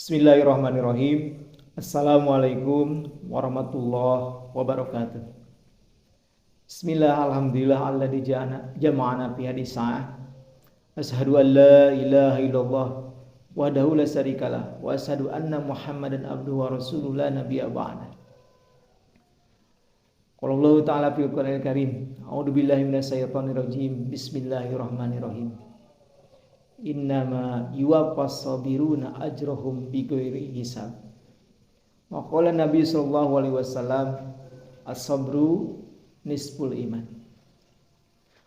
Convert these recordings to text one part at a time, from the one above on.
Bismillahirrahmanirrahim. Assalamualaikum warahmatullahi wabarakatuh. Bismillah, alhamdulillah alladzi jama'ana fi hadis sa'ah. Asyhadu an la ilaha illallah wahdahu la syarikalah wa asyhadu anna Muhammadan abduhu wa rasuluhu la nabiyya ba'da. Qala Allah ta'ala fil Qur'anil Karim, a'udzu billahi minasy syaithanir rajim. Bismillahirrahmanirrahim. Innama yuwaffas sabiruna ajrahum bighairi hisab. Wa qala Nabi sallallahu alaihi wasallam, as-sabru nisful iman.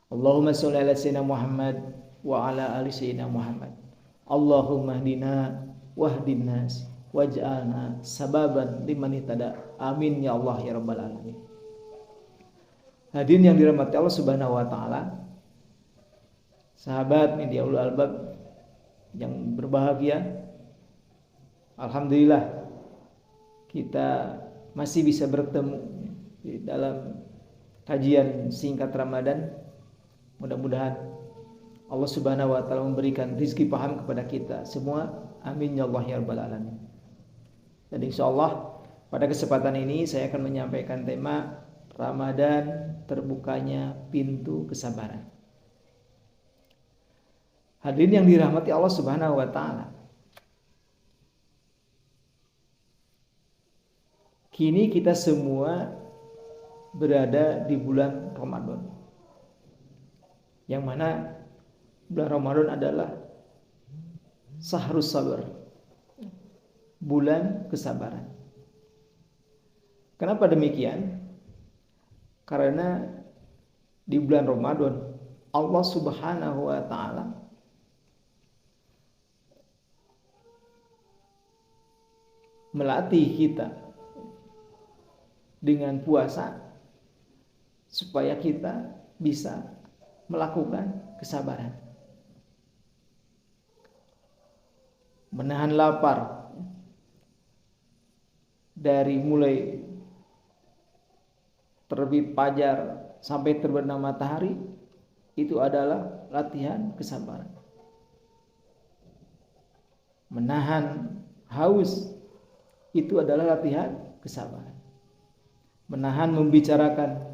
Allahumma sholli ala sayyidina Muhammad wa ala ali sayyidina Muhammad. Allahumma hdina wahdin nas waj'alna sababan liman ihtada. Amin ya Allah ya rabbal alamin. Hadirin yang dirahmati Allah Subhanahu wa taala, sahabat media ulul albab yang berbahagia, alhamdulillah kita masih bisa bertemu di dalam kajian singkat Ramadan. Mudah-mudahan Allah Subhanahu wa taala memberikan rizki paham kepada kita semua. Amin ya Allah ya rabbal alamin. Dan insyaallah pada kesempatan ini saya akan menyampaikan tema Ramadan terbukanya pintu kesabaran. Hadirin yang dirahmati Allah Subhanahu wa taala, kini kita semua berada di bulan Ramadan, yang mana bulan Ramadan adalah Syahrus Sabar, bulan kesabaran. Kenapa demikian? Karena di bulan Ramadan Allah Subhanahu wa taala melatih kita dengan puasa supaya kita bisa melakukan kesabaran, menahan lapar dari mulai terbit fajar sampai terbenam matahari. Itu adalah latihan kesabaran. Menahan haus itu adalah latihan kesabaran. Menahan membicarakan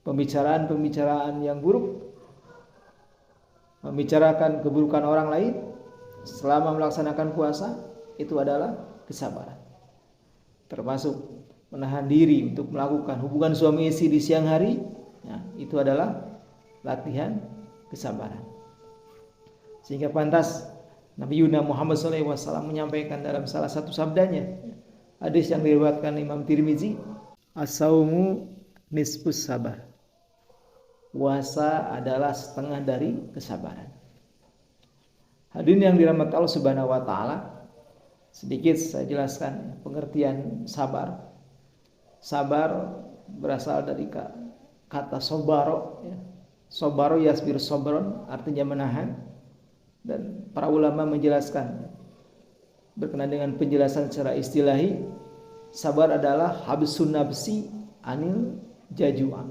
pembicaraan yang buruk, membicarakan keburukan orang lain selama melaksanakan puasa, itu adalah kesabaran. Termasuk menahan diri untuk melakukan hubungan suami istri di siang hari, nah, itu adalah latihan kesabaran. Sehingga pantas Nabi Muhammad SAW menyampaikan dalam salah satu sabdanya, hadis yang diriwayatkan Imam Tirmizi, as-saumu nisfus sabar. Puasa adalah setengah dari kesabaran. Hadirin yang dirahmati Allah Subhanahu wa taala, sedikit saya jelaskan pengertian sabar. Sabar berasal dari kata sobaro, ya. Sobaro yasbir sobron, artinya menahan. Dan para ulama menjelaskan berkenaan dengan penjelasan secara istilahi, sabar adalah habsun nafsi anil jajua,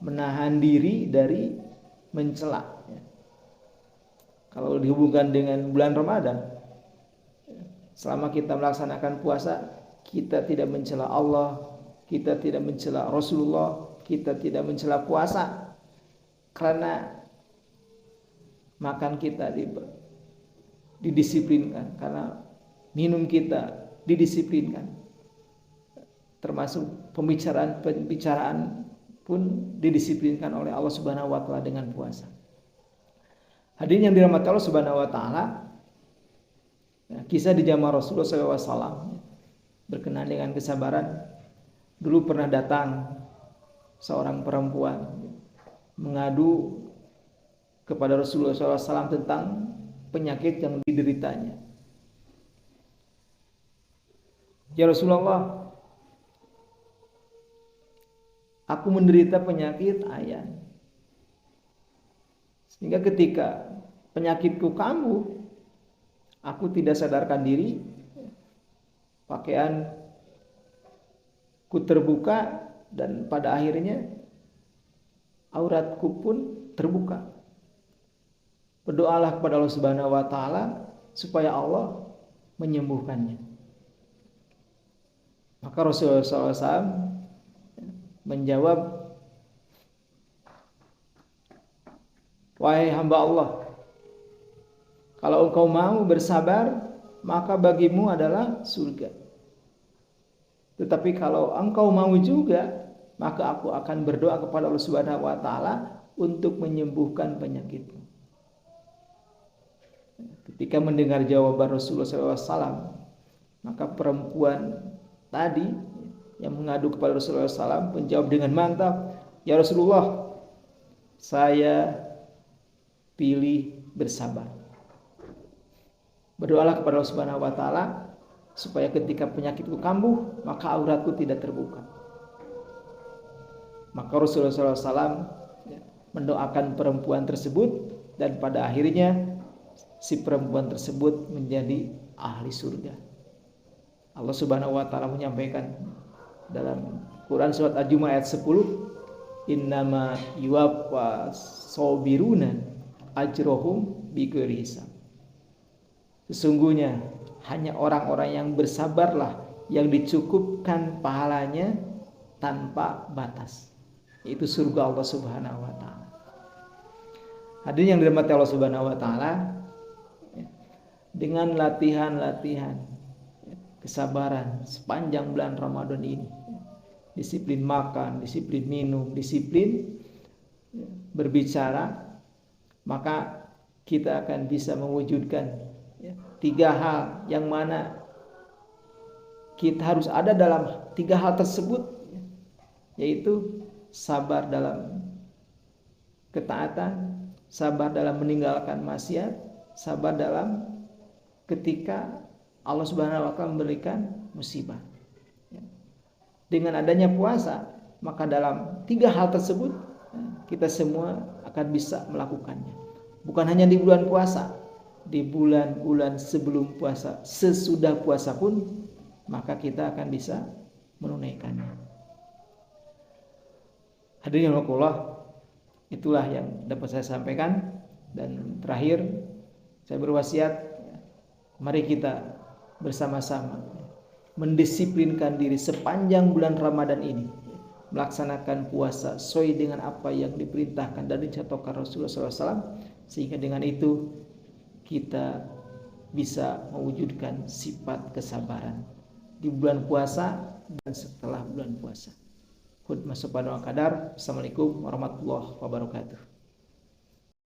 menahan diri dari mencela. Kalau dihubungkan dengan bulan Ramadan, selama kita melaksanakan puasa, kita tidak mencela Allah, kita tidak mencela Rasulullah, kita tidak mencela puasa, karena makan kita didisiplinkan, karena minum kita didisiplinkan, termasuk pembicaraan pun didisiplinkan oleh Allah Subhanahu wa taala dengan puasa. Hadirin yang dirahmati Allah Subhanahu wa taala, kisah di zaman Rasulullah SAW berkenaan dengan kesabaran. Dulu pernah datang seorang perempuan mengadu kepada Rasulullah SAW tentang penyakit yang dideritanya. Ya Rasulullah, aku menderita penyakit ayan, sehingga ketika penyakitku kambuh, aku tidak sadarkan diri, pakaianku terbuka, dan pada akhirnya auratku pun terbuka. Berdoalah kepada Allah Subhanahu wa taala supaya Allah menyembuhkannya. Maka Rasulullah SAW menjawab, wahai hamba Allah, kalau engkau mau bersabar, maka bagimu adalah surga. Tetapi kalau engkau mau juga, maka aku akan berdoa kepada Allah Subhanahu wa taala untuk menyembuhkan penyakitmu. Ketika mendengar jawaban Rasulullah SAW, maka perempuan tadi yang mengadu kepada Rasulullah SAW menjawab dengan mantap, ya Rasulullah, saya pilih bersabar. Berdoalah kepada Allah Subhanahu wa taala supaya ketika penyakitku kambuh, maka auratku tidak terbuka. Maka Rasulullah SAW mendoakan perempuan tersebut, dan pada akhirnya si perempuan tersebut menjadi ahli surga. Allah Subhanahu wa taala menyampaikan dalam Quran surat Al-Jumu'ah ayat 10, innama yuwaffas sabiruna ajrohum bighairi hisab. Sesungguhnya hanya orang-orang yang bersabarlah yang dicukupkan pahalanya tanpa batas, yaitu surga Allah Subhanahu wa taala. Hadirin yang dirahmati Allah Subhanahu wa taala, dengan latihan kesabaran sepanjang bulan Ramadan ini, disiplin makan, disiplin minum, disiplin berbicara, maka kita akan bisa mewujudkan 3 hal yang mana kita harus ada dalam 3 hal tersebut, yaitu sabar dalam ketaatan, sabar dalam meninggalkan maksiat, sabar dalam ketika Allah Subhanahu wa taala memberikan musibah. Dengan adanya puasa, maka dalam 3 hal tersebut kita semua akan bisa melakukannya. Bukan hanya di bulan puasa, di bulan-bulan sebelum puasa, sesudah puasa pun, maka kita akan bisa menunaikannya. Hadirin Allah, itulah yang dapat saya sampaikan. Dan terakhir, saya berwasiat, mari kita bersama-sama mendisiplinkan diri sepanjang bulan Ramadan ini, melaksanakan puasa sesuai dengan apa yang diperintahkan dan dicontohkan Rasulullah SAW, sehingga dengan itu kita bisa mewujudkan sifat kesabaran di bulan puasa dan setelah bulan puasa. Assalamualaikum warahmatullahi wabarakatuh.